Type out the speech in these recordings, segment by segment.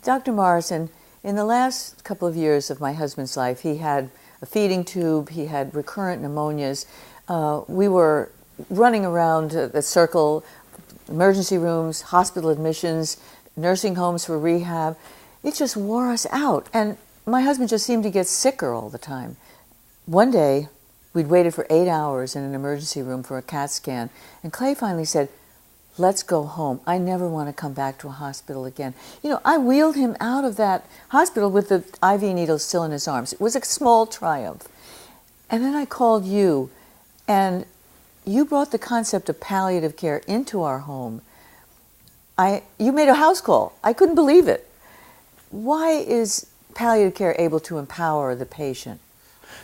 Dr. Morrison, in the last couple of years of my husband's life, he had a feeding tube, he had recurrent pneumonias. We were running around the circle, emergency rooms, hospital admissions, nursing homes for rehab. It just wore us out. And my husband just seemed to get sicker all the time. One day, we'd waited for 8 hours in an emergency room for a CAT scan, and Clay finally said, "Let's go home. I never want to come back to a hospital again." You know, I wheeled him out of that hospital with the IV needle still in his arms. It was a small triumph. And then I called you, and you brought the concept of palliative care into our home. You made a house call. I couldn't believe it. Why is palliative care able to empower the patient?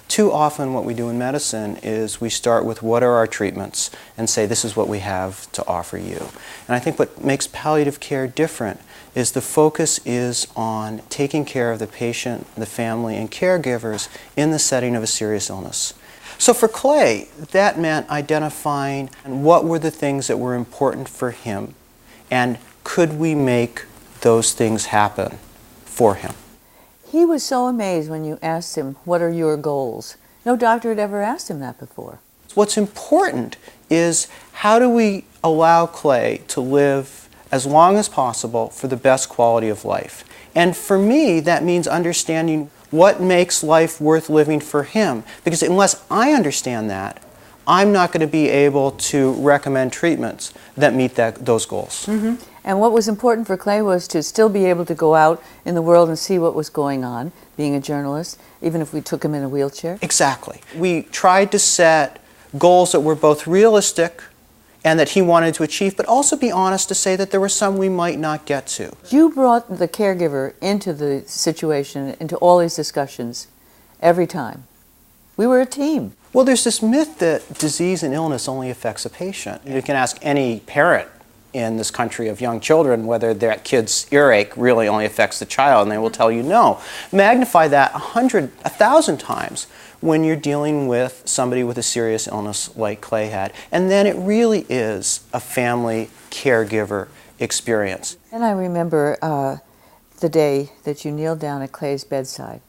Too often what we do in medicine is we start with what are our treatments and say this is what we have to offer you. And I think what makes palliative care different is the focus is on taking care of the patient, the family, and caregivers in the setting of a serious illness. So for Clay, that meant identifying what were the things that were important for him and could we make those things happen for him. He was so amazed when you asked him, "What are your goals?" No doctor had ever asked him that before. What's important is how do we allow Clay to live as long as possible for the best quality of life. And for me, that means understanding what makes life worth living for him. Because unless I understand that, I'm not going to be able to recommend treatments that meet those goals. Mm-hmm. And what was important for Clay was to still be able to go out in the world and see what was going on, being a journalist, even if we took him in a wheelchair. Exactly. We tried to set goals that were both realistic and that he wanted to achieve, but also be honest to say that there were some we might not get to. You brought the caregiver into the situation, into all these discussions, every time. We were a team. Well, there's this myth that disease and illness only affects a patient. You can ask any parent in this country of young children whether their kid's earache really only affects the child, and they will tell you no. Magnify that 100, 1,000 times when you're dealing with somebody with a serious illness like Clay had. And then it really is a family caregiver experience. And I remember the day that you kneeled down at Clay's bedside,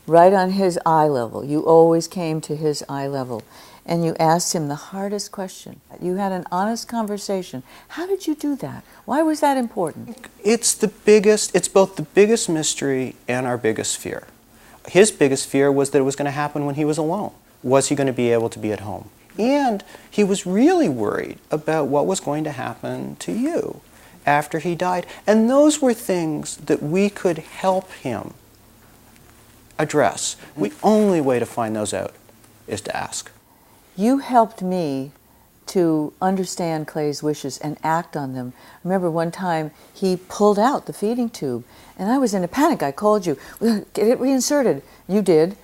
right on his eye level. You always came to his eye level. And you asked him the hardest question. You had an honest conversation. How did you do that? Why was that important? It's both the biggest mystery and our biggest fear. His biggest fear was that it was going to happen when he was alone. Was he going to be able to be at home? And he was really worried about what was going to happen to you after he died. And those were things that we could help him address. The only way to find those out is to ask. You helped me to understand Clay's wishes and act on them. I remember one time he pulled out the feeding tube, and I was in a panic. I called you, "Get it reinserted." You did.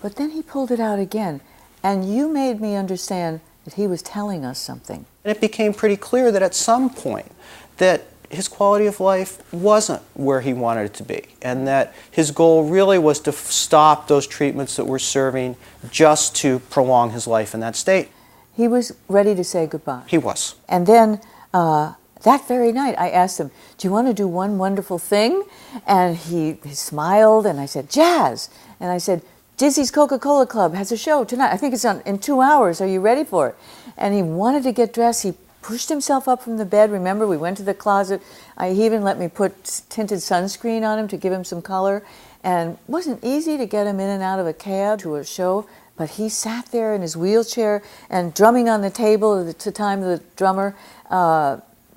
But then he pulled it out again, and you made me understand that he was telling us something. And it became pretty clear that at some point that his quality of life wasn't where he wanted it to be, and that his goal really was to stop those treatments that were serving just to prolong his life in that state. He was ready to say goodbye. He was. And then that very night I asked him, "Do you want to do one wonderful thing?" And he smiled, and I said, "Jazz." And I said, "Dizzy's Coca-Cola Club has a show tonight. I think it's on in 2 hours. Are you ready for it?" And he wanted to get dressed. He pushed himself up from the bed. Remember, we went to the closet. He even let me put tinted sunscreen on him to give him some color. And it wasn't easy to get him in and out of a cab to a show, but he sat there in his wheelchair and drumming on the table at the time of the drummer.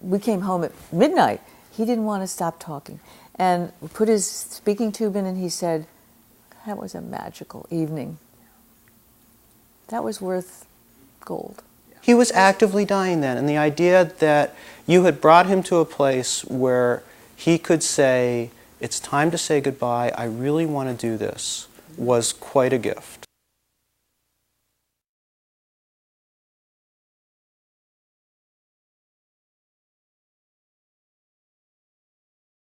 We came home at midnight. He didn't want to stop talking. And we put his speaking tube in, and he said, "That was a magical evening. That was worth gold." He was actively dying then, and the idea that you had brought him to a place where he could say, "It's time to say goodbye, I really want to do this," was quite a gift.